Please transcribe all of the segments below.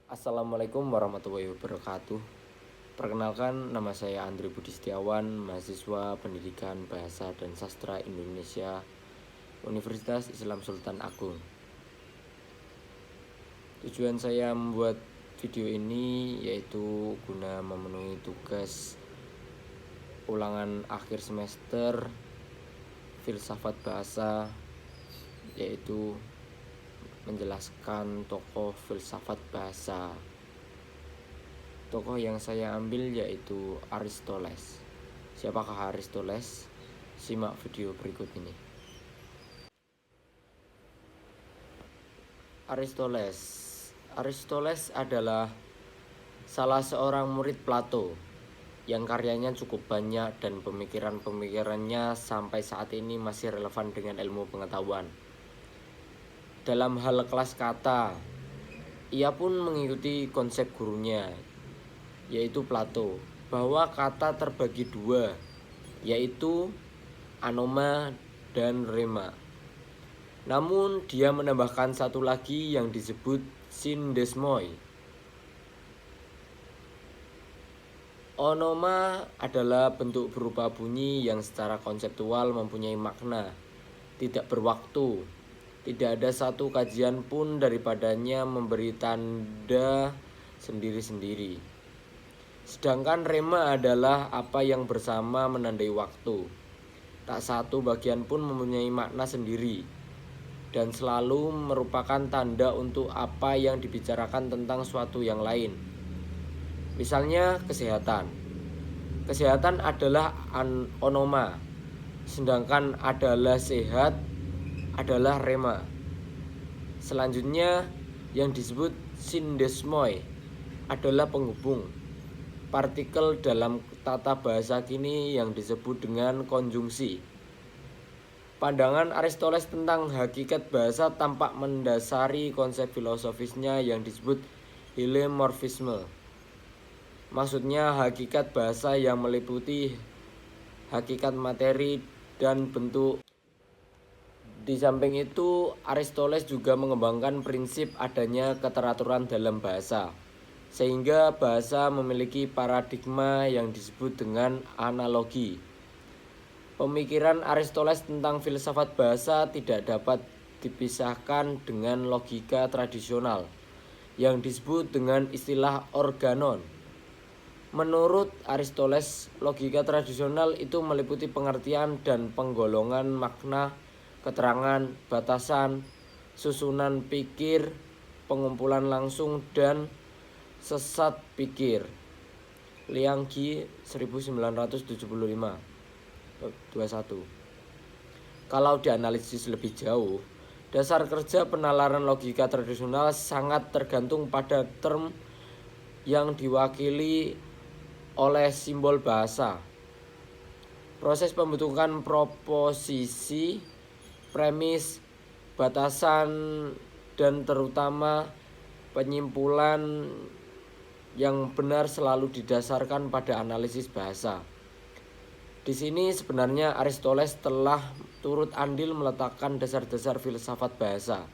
Assalamualaikum warahmatullahi wabarakatuh. Perkenalkan, nama saya Andri Budi Setiawan, mahasiswa Pendidikan Bahasa dan Sastra Indonesia, Universitas Islam Sultan Agung. Tujuan saya membuat video ini yaitu guna memenuhi tugas ulangan akhir semester filsafat bahasa, yaitu menjelaskan tokoh filsafat bahasa. Tokoh yang saya ambil yaitu Aristoteles. Siapakah Aristoteles? Simak video berikut ini. Aristoteles adalah salah seorang murid Plato yang karyanya cukup banyak dan pemikiran-pemikirannya sampai saat ini masih relevan dengan ilmu pengetahuan. Dalam hal kelas kata, ia pun mengikuti konsep gurunya, yaitu Plato, bahwa kata terbagi dua, yaitu anoma dan rema. Namun dia menambahkan satu lagi yang disebut sindesmoi. Onoma adalah bentuk berupa bunyi yang secara konseptual mempunyai makna, tidak berwaktu. Tidak ada satu kajian pun daripadanya memberi tanda sendiri-sendiri. Sedangkan rema adalah apa yang bersama menandai waktu. Tak satu bagian pun mempunyai makna sendiri dan selalu merupakan tanda untuk apa yang dibicarakan tentang suatu yang lain. Misalnya kesehatan. Kesehatan adalah onoma, sedangkan adalah sehat adalah rema. Selanjutnya yang disebut sindesmoi adalah penghubung, partikel dalam tata bahasa kini yang disebut dengan konjungsi. Pandangan Aristoteles tentang hakikat bahasa tampak mendasari konsep filosofisnya yang disebut hilemorfisme. Maksudnya hakikat bahasa yang meliputi hakikat materi dan bentuk. Di samping itu, Aristoteles juga mengembangkan prinsip adanya keteraturan dalam bahasa, sehingga bahasa memiliki paradigma yang disebut dengan analogi. Pemikiran Aristoteles tentang filsafat bahasa tidak dapat dipisahkan dengan logika tradisional yang disebut dengan istilah organon. Menurut Aristoteles, logika tradisional itu meliputi pengertian dan penggolongan makna, keterangan, batasan, susunan pikir, pengumpulan langsung, dan sesat pikir. Liang Qi 1975 21. Kalau dianalisis lebih jauh, dasar kerja penalaran logika tradisional sangat tergantung pada term yang diwakili oleh simbol bahasa. Proses pembentukan proposisi, premis, batasan, dan terutama penyimpulan yang benar selalu didasarkan pada analisis bahasa. Di sini sebenarnya Aristoteles telah turut andil meletakkan dasar-dasar filsafat bahasa.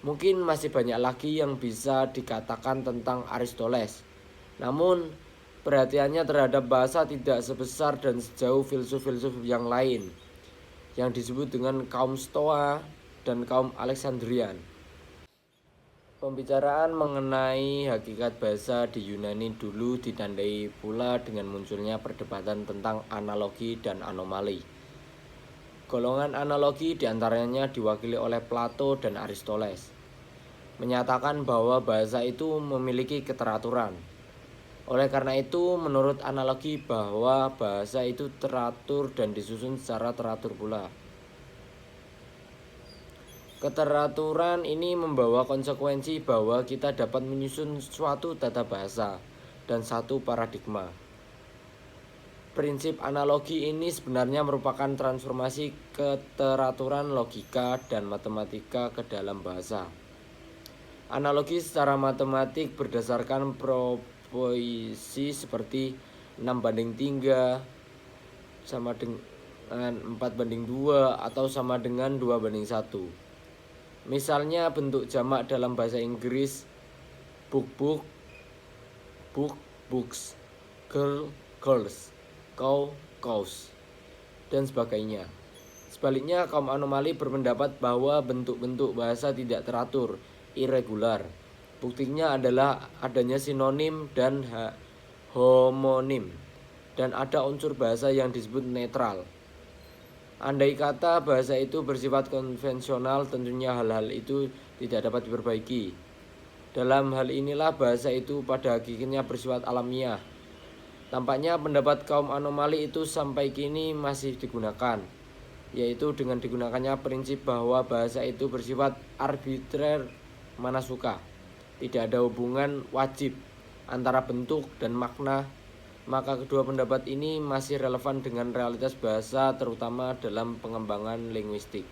Mungkin masih banyak lagi yang bisa dikatakan tentang Aristoteles. Namun, perhatiannya terhadap bahasa tidak sebesar dan sejauh filsuf-filsuf yang lain, yang disebut dengan kaum Stoa dan kaum Alexandrian. Pembicaraan mengenai hakikat bahasa di Yunani dulu ditandai pula dengan munculnya perdebatan tentang analogi dan anomali. Golongan analogi diantaranya diwakili oleh Plato dan Aristoteles, menyatakan bahwa bahasa itu memiliki keteraturan. Oleh karena itu, menurut analogi bahwa bahasa itu teratur dan disusun secara teratur pula. Keteraturan ini membawa konsekuensi bahwa kita dapat menyusun suatu tata bahasa dan satu paradigma. Prinsip analogi ini sebenarnya merupakan transformasi keteraturan logika dan matematika ke dalam bahasa. Analogi secara matematik berdasarkan proporsi seperti 6:3 sama dengan 4:2 atau sama dengan 2:1. Misalnya bentuk jamak dalam bahasa Inggris book, books, girl, girls, cow, cows, dan sebagainya. Sebaliknya, kaum anomali berpendapat bahwa bentuk-bentuk bahasa tidak teratur, irregular. Buktinya adalah adanya sinonim dan homonim, dan ada unsur bahasa yang disebut netral. Andai kata bahasa itu bersifat konvensional, tentunya hal-hal itu tidak dapat diperbaiki. Dalam hal inilah bahasa itu pada hakikatnya bersifat alamiah. Tampaknya pendapat kaum anomali itu sampai kini masih digunakan, yaitu dengan digunakannya prinsip bahwa bahasa itu bersifat arbitrer mana suka. Tidak ada hubungan wajib antara bentuk dan makna, maka kedua pendapat ini masih relevan dengan realitas bahasa, terutama dalam pengembangan linguistik.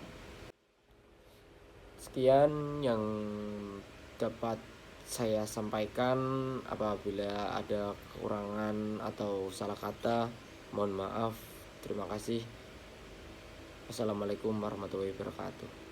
Sekian yang dapat saya sampaikan. Apabila ada kekurangan atau salah kata, mohon maaf. Terima kasih. Wassalamualaikum warahmatullahi wabarakatuh.